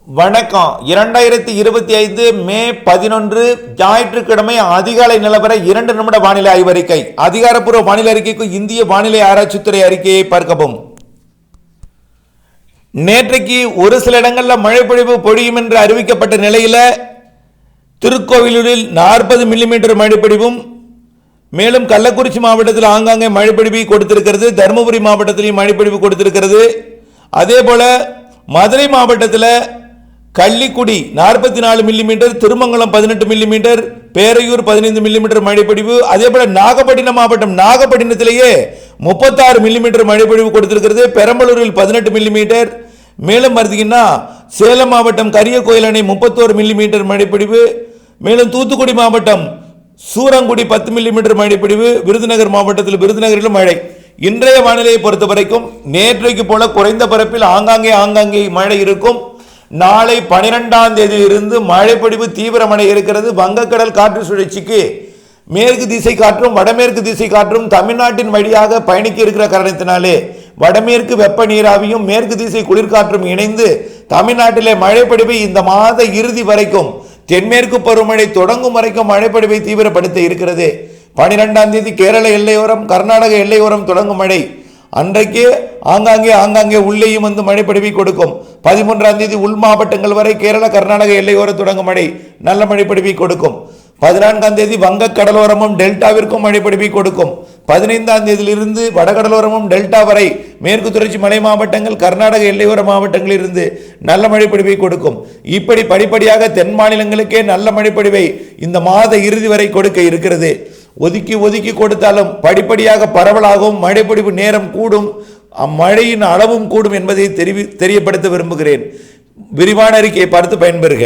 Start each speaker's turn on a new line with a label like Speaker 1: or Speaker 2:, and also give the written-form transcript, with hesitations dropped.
Speaker 1: வணக்கம். 2025 மே 11 ஞாயிற்றுக்கிழமை அதிகாலை நிலவர 2 நிமிட வானிலை ஆய்வறிக்கை. அதிகாரப்பூர்வ வானிலை அறிக்கைக்கு இந்திய வானிலை ஆராய்ச்சித்துறை அறிக்கையை பார்க்கவும். நேற்றைக்கு ஒரு சில இடங்களில் மழைப்பொழிவு பொழியும் என்று அறிவிக்கப்பட்ட நிலையில் திருக்கோவிலூரில் 40 மில்லிமீட்டர் மழைப்பொழிவும், மேலும் கள்ளக்குறிச்சி மாவட்டத்தில் ஆங்காங்கே மழைப்பொழிவு கொடுத்திருக்கிறது. தருமபுரி மாவட்டத்திலையும் மழைப்பொழிவு கொடுத்திருக்கிறது. அதே போல மதுரை மாவட்டத்தில் Kallikudi 44 millimetre, Thirumangalam 18 millimetre, Peraiyur 15 millimetre மழைப்பொழிவு. அதே போல நாகப்பட்டினம் மாவட்டம் நாகப்பட்டினத்திலேயே 36 மில்லிமீட்டர் மழைப்பொழிவு கொடுத்திருக்கிறது. பெரம்பலூரில் 18 மில்லிமீட்டர். மேலும் பார்த்தீங்கன்னா சேலம் மாவட்டம் கரியகோயில் அணை 31 மில்லிமீட்டர் மழைப்பொழிவு. மேலும் தூத்துக்குடி மாவட்டம் சூரங்குடி 10 மில்லிமீட்டர் மழைப்பொழிவு. விருதுநகர் மாவட்டத்தில் விருதுநகரிலும் மழை. இன்றைய வானிலையை பொறுத்த வரைக்கும் நேற்றைக்கு போல குறைந்த பரப்பில் ஆங்காங்கே மழை இருக்கும். நாளை 12ஆம் தேதியிலிருந்து மழைப்பொழிவு தீவிரமடைய இருக்கிறது. வங்கக்கடல் காற்று சுழற்சிக்கு மேற்கு திசை காற்றும் வடமேற்கு திசை காற்றும் தமிழ்நாட்டின் வழியாக பயணிக்க இருக்கிற காரணத்தினாலே வடமேற்கு வெப்ப நீராவியும் மேற்கு திசை குளிர்காற்றும் இணைந்து தமிழ்நாட்டிலே மழைப்பொழிவை இந்த மாத இறுதி வரைக்கும், தென்மேற்கு பருவமழை தொடங்கும் வரைக்கும் மழைப்பொழிவை தீவிரப்படுத்த இருக்கிறது. 12ஆம் தேதி கேரள எல்லையோரம் கர்நாடக எல்லையோரம் தொடங்கும் மழை. அன்றைக்கு ஆங்காங்கே உள்ளேயும் வந்து மழைப்பொழிவை கொடுக்கும். 13ஆம் தேதி உள் மாவட்டங்கள் வரை கேரள கர்நாடக எல்லையோர தொடங்கும் மழை நல்ல மழைப்பொழிவை கொடுக்கும். 14ஆம் தேதி வங்க கடலோரமும் டெல்டாவிற்கும் மழைப்பொழிவை கொடுக்கும். 15ஆம் தேதியிலிருந்து வடகடலோரமும் டெல்டா வரை மேற்கு தொடர்ச்சி மலை மாவட்டங்கள் கர்நாடக எல்லையோர மாவட்டங்களில் இருந்து நல்ல மழைப்பொழிவை கொடுக்கும். இப்படி படிப்படியாக தென் மாநிலங்களுக்கே நல்ல மழைப்பொழிவை இந்த மாத இறுதி வரை கொடுக்க இருக்கிறது. ஒதுக்கி கொடுத்தாலும் படிப்படியாக பரவலாகவும் மழைப்பொழிவு நேரம் கூடும், மழையின் அளவும் கூடும் என்பதை தெரியப்படுத்த விரும்புகிறேன். விரிவான அறிக்கையை பார்த்து பயன்பெறுக.